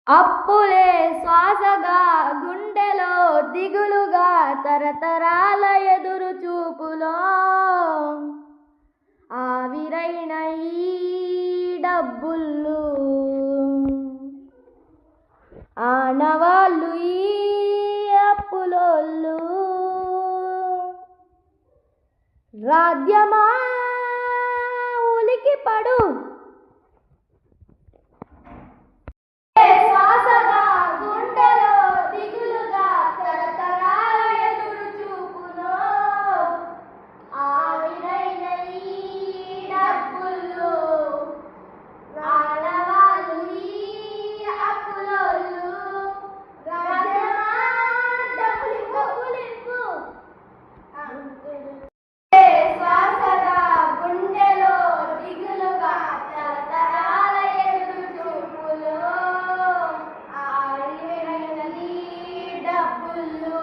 అప్పులే శ్వాసగా గుండెలో దిగులుగా తరతరాల ఎదురు చూపులో ఆవిరైన ఈ డబ్బులు ఆనవాళ్ళు ఈ అప్పులోళ్ళు రాజ్యమా ఉలికి పడు శ్వాసగా గుండెలో దిగులుగా తరతరాల ఎదురు చూపులో ఆవిరైన ఈ డబ్బులు రాళ్ళవాళ్ళు ఈ అప్పులోళ్ళు రాజ్యమా డబ్బులింపు శ్వాసగా గుండెలో దిగులుగా తరతరాల ఎదురు చూపులో ఆవిరైన ఈ డబ్బులు